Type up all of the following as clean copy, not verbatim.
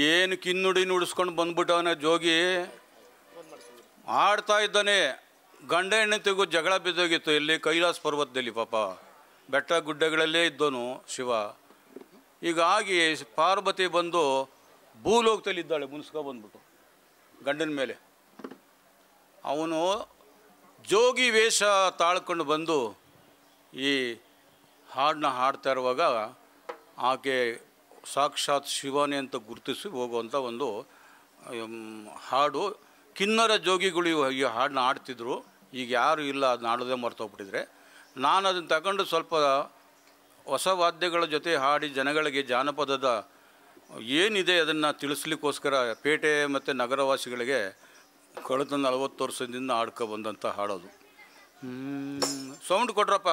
ಏನು ಕಿನ್ನುಡಿ ನುಡಿಸ್ಕೊಂಡು ಬಂದ್ಬಿಟ್ಟವನ ಜೋಗಿ ಆಡ್ತಾ ಇದ್ದಾನೆ. ಗಂಡ ಹೆಂಡತಿಗೂ ಜಗಳ ಬಿದ್ದೋಗಿತ್ತು ಇಲ್ಲಿ ಕೈಲಾಸ ಪರ್ವತದಲ್ಲಿ. ಪಾಪ ಬೆಟ್ಟ ಗುಡ್ಡಗಳಲ್ಲೇ ಇದ್ದವನು ಶಿವ. ಹೀಗಾಗಿ ಪಾರ್ವತಿ ಬಂದು ಭೂಲೋಕದಲ್ಲಿದ್ದಾಳೆ ಮುನ್ಸ್ಕೊಬಂದ್ಬಿಟ್ಟು ಗಂಡನ ಮೇಲೆ. ಅವನು ಜೋಗಿ ವೇಷ ತಾಳ್ಕೊಂಡು ಬಂದು ಈ ಹಾಡನ್ನ ಹಾಡ್ತಾ ಇರುವಾಗ ಆಕೆ ಸಾಕ್ಷಾತ್ ಶಿವನೇ ಅಂತ ಗುರುತಿಸಿ ಹೋಗುವಂಥ ಒಂದು ಹಾಡು. ಕಿನ್ನರ ಜೋಗಿಗಳು ಈ ಹಾಡನ್ನ ಹಾಡ್ತಿದ್ರು. ಈಗ ಯಾರು ಇಲ್ಲ, ಅದನ್ನ ಹಾಡೋದೇ ಮರ್ತೋಗ್ಬಿಟ್ಟಿದ್ರೆ. ನಾನು ಅದನ್ನು ತಗೊಂಡು ಸ್ವಲ್ಪ ಹೊಸ ವಾದ್ಯಗಳ ಜೊತೆ ಹಾಡಿ ಜನಗಳಿಗೆ ಜಾನಪದದ ಏನಿದೆ ಅದನ್ನು ತಿಳಿಸ್ಲಿಕ್ಕೋಸ್ಕರ ಪೇಟೆ ಮತ್ತು ನಗರವಾಸಿಗಳಿಗೆ ಕಳೆದ 40 ವರ್ಷದಿಂದ ಹಾಡ್ಕೊಬಂದಂಥ ಹಾಡೋದು. ಸೌಂಡ್ ಕೊಟ್ರಪ್ಪ.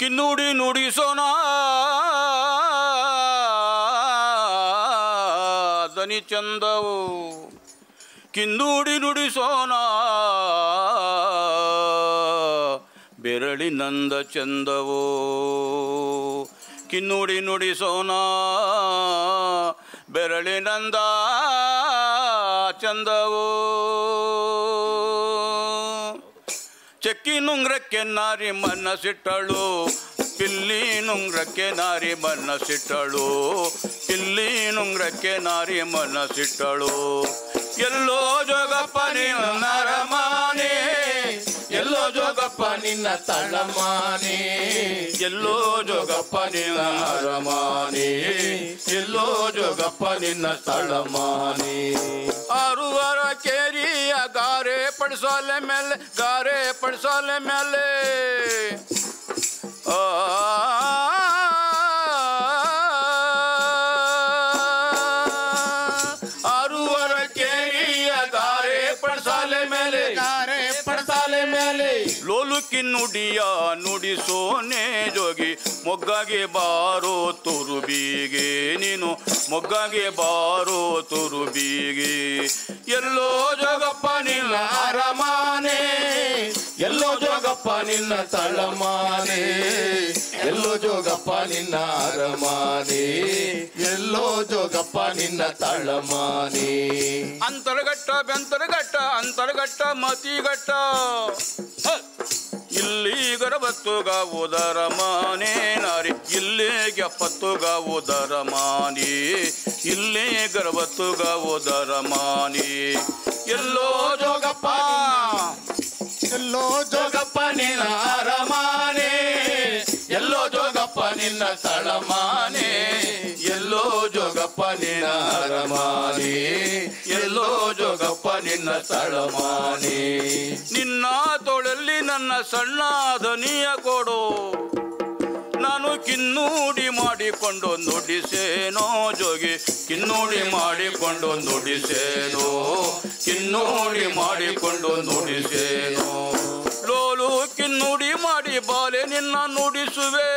ಕಿನ್ನುಡಿ ನುಡಿಸೋಣ ದನಿ ಚಂದವು, ಕಿನ್ನುಡಿ ನುಡಿಸೋಣ ಬೆರಳಿನಂದ ಚಂದವೋ, ಕಿನ್ನುಡಿ ನುಡಿಸೋಣ ಬೆರಳಿನಂದ ಚಂದವೋ. ಚೆಕ್ಕಿ ನುಂಗ್ರಕ್ಕೆ ನಾರಿ ಮನಸ್ಸಿಟ್ಟಳು, ಪಿಲ್ಲಿ ನುಂಗ್ರಕ್ಕೆ ನಾರಿ ಮನಸ್ಸಿಟ್ಟಳು, ಪಿಲ್ಲಿ ನುಂಗ್ರಕ್ಕೆ ನಾರಿ ಮನಸ್ಸಿಟ್ಟಳು. ಎಲ್ಲೋ ಜೋಗಪ್ಪ ನಿನ್ನ ಅರಮಾನೆ, ಎಲ್ಲೋ ಜೋಗಪ್ಪ ನಿನ್ನ ತಳಮಾನೆ, ಎಲ್ಲೋ ಜೋಗಪ್ಪ ನಿನ್ನ ಅರಮಾನೆ, ಎಲ್ಲೋ ಜೋಗಪ್ಪ ನಿನ್ನ ತಳಮಾನೆ. ಆರುವರ ಕೇರಿಯ ಗಾರೆ ಪಡಿಸೋಲೆ ಮೇಲೆ, ಗಾರೆ ಪಡಿಸೋಲೆ ಮೇಲೆ ಆರುವರ ಕೇರಿಯ ಗಾರೆ ಪಡಿಸೋಲೆ ಮೇಲೆ, ಗಾರೆ ಪಡಿಸೋಲೆ ಮೇಲೆ ಲೋಲು ಕಿನ್ನುಡಿಯ ನುಡಿಸೋನೆ ಜೋಗಿ, ಮೊಗ್ಗಾಗೆ ಬಾರೋ ತುರುಬಿಗೆ ನೀನು, ಮೊಗ್ಗಾಗೆ ಬಾರೋ ತುರುಬಿಗೆ. ಎಲ್ಲೋ ಜೋಗಪ್ಪ ನಿನ್ನ ಅರಮಾನೆ, ಎಲ್ಲೋ ಜೋಗಪ್ಪ ನಿನ್ನ ತಳಮಾನೆ, ಎಲ್ಲೋ ಜೋಗಪ್ಪ ನಿನ್ನ ಅರಮಾನೆ, ಎಲ್ಲೋ ಜೋಗಪ್ಪ ನಿನ್ನ ತಳಮಾನೆ. ಅಂತರಗಟ್ಟ ಬೆಂತರಗಟ್ಟ, ಅಂತರಗಟ್ಟ ಮತಿಗಟ್ಟ, ಇಲ್ಲಿ ಗರಬತ್ತುಗಾವುದರ ಮಾನೆ ನಾರಿ, ಇಲ್ಲೇ ಗೆಪ್ಪತ್ತುಗಾವುದರ ಮಾನಿ, ಇಲ್ಲೇ ಗರಬತ್ತುಗಾವುದರ ಮಾನಿ. ಎಲ್ಲೋ ಜೋಗಪ್ಪ, ಎಲ್ಲೋ ಜೋಗಪ್ಪ ನಿನ್ನ ಅರಮಾನೆ, ಎಲ್ಲೋ ಜೋಗಪ್ಪ ನಿನ್ನ ತಳಮಾನೆ, ಎಲ್ಲೋ ಜೋಗಪ್ಪ ನಿನ್ನ ಅರಮಾನೆ, ಎಲ್ಲೋ ಜೋಗಪ್ಪ ನಿನ್ನ ತಳಮಾನೆ. ನಿನ್ನ ತೋಳಲ್ಲಿ ನನ್ನ ಸಣ್ಣ ಧನಿಯ ಕೊಡು, ನಾನು ಕಿನ್ನೂಡಿ ಮಾಡಿಕೊಂಡು ನುಡಿಸೇನೋ ಜೋಗಿ, ಕಿನ್ನೂಡಿ ಮಾಡಿಕೊಂಡು ನುಡಿಸೇನೋ, ಕಿನ್ನೂಡಿ ಮಾಡಿಕೊಂಡು ನುಡಿಸೇನೋ. ಲೋಲು ಕಿನ್ನೂಡಿ ಮಾಡಿ ಬಾಲೆ ನಿನ್ನ ನುಡಿಸುವೆ,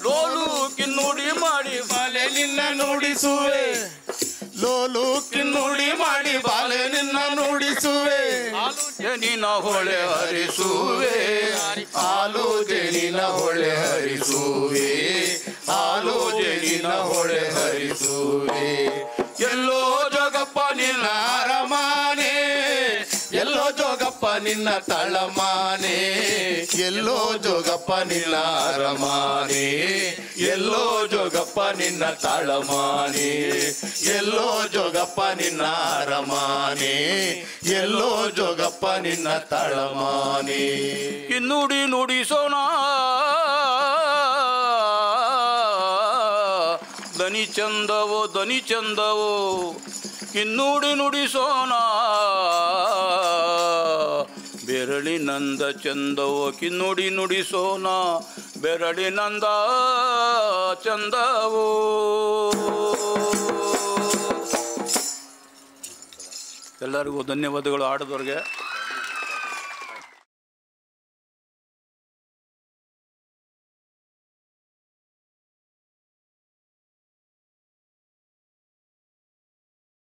ಲೋಲು ಕಿನ್ನೂಡಿ ಮಾಡಿ ಬಾಲೆ ನಿನ್ನ ನುಡಿಸುವೆ, ಲೋಲು ಕಿನ್ನುಡಿ ಮಾಡಿ ಬಾಲೆ ನಿನ್ನ ನುಡಿಸುವೆ. ಆಲು ಜನಿನ ಹೊಳೆ ಹರಿಸುವೆ, ಆಲು ಜನಿನ ಹೊಳೆ ಹರಿಸುವೆ, ಆಲು ಜನಿನ ಹೊಳೆ ಹರಿಸುವೆ. ಎಲ್ಲೋ ಜೋಗಪ್ಪ ನಿನ್ನ ಅರಮಾನೆ, ಎಲ್ಲೋ ಜೋಗಪ್ಪ ನಿನ್ನ ತಳಮಾನೆ, ಎಲ್ಲೋ ಜೋಗಪ್ಪ ನಿನ್ನ ಅರಮಾನೆ, ಎಲ್ಲೋ ಜೋಗಪ್ಪ ನಿನ್ನ ತಳಮಾನೆ, ಎಲ್ಲೋ ಜೋಗಪ್ಪ ನಿನ್ನ ಅರಮಾನೆ, ಎಲ್ಲೋ ಜೋಗಪ್ಪ ನಿನ್ನ ತಳಮಾನೆ. ಕಿನ್ನುಡಿ ನುಡಿಸೋಣ ದನಿ ಚಂದವೋ, ದನಿ ಚಂದವೋ, ಕಿನ್ನುಡಿ ನುಡಿಸೋಣ ಬೆರಳಿನಂದ ಚಂದವೋ, ಕಿನ್ನುಡಿ ನುಡಿಸೋಣ ಬೆರಳಿನಂದ ಚಂದವೋ. ಎಲ್ಲರಿಗೂ ಧನ್ಯವಾದಗಳು ಹಾಡಿದವ್ರಿಗೆ.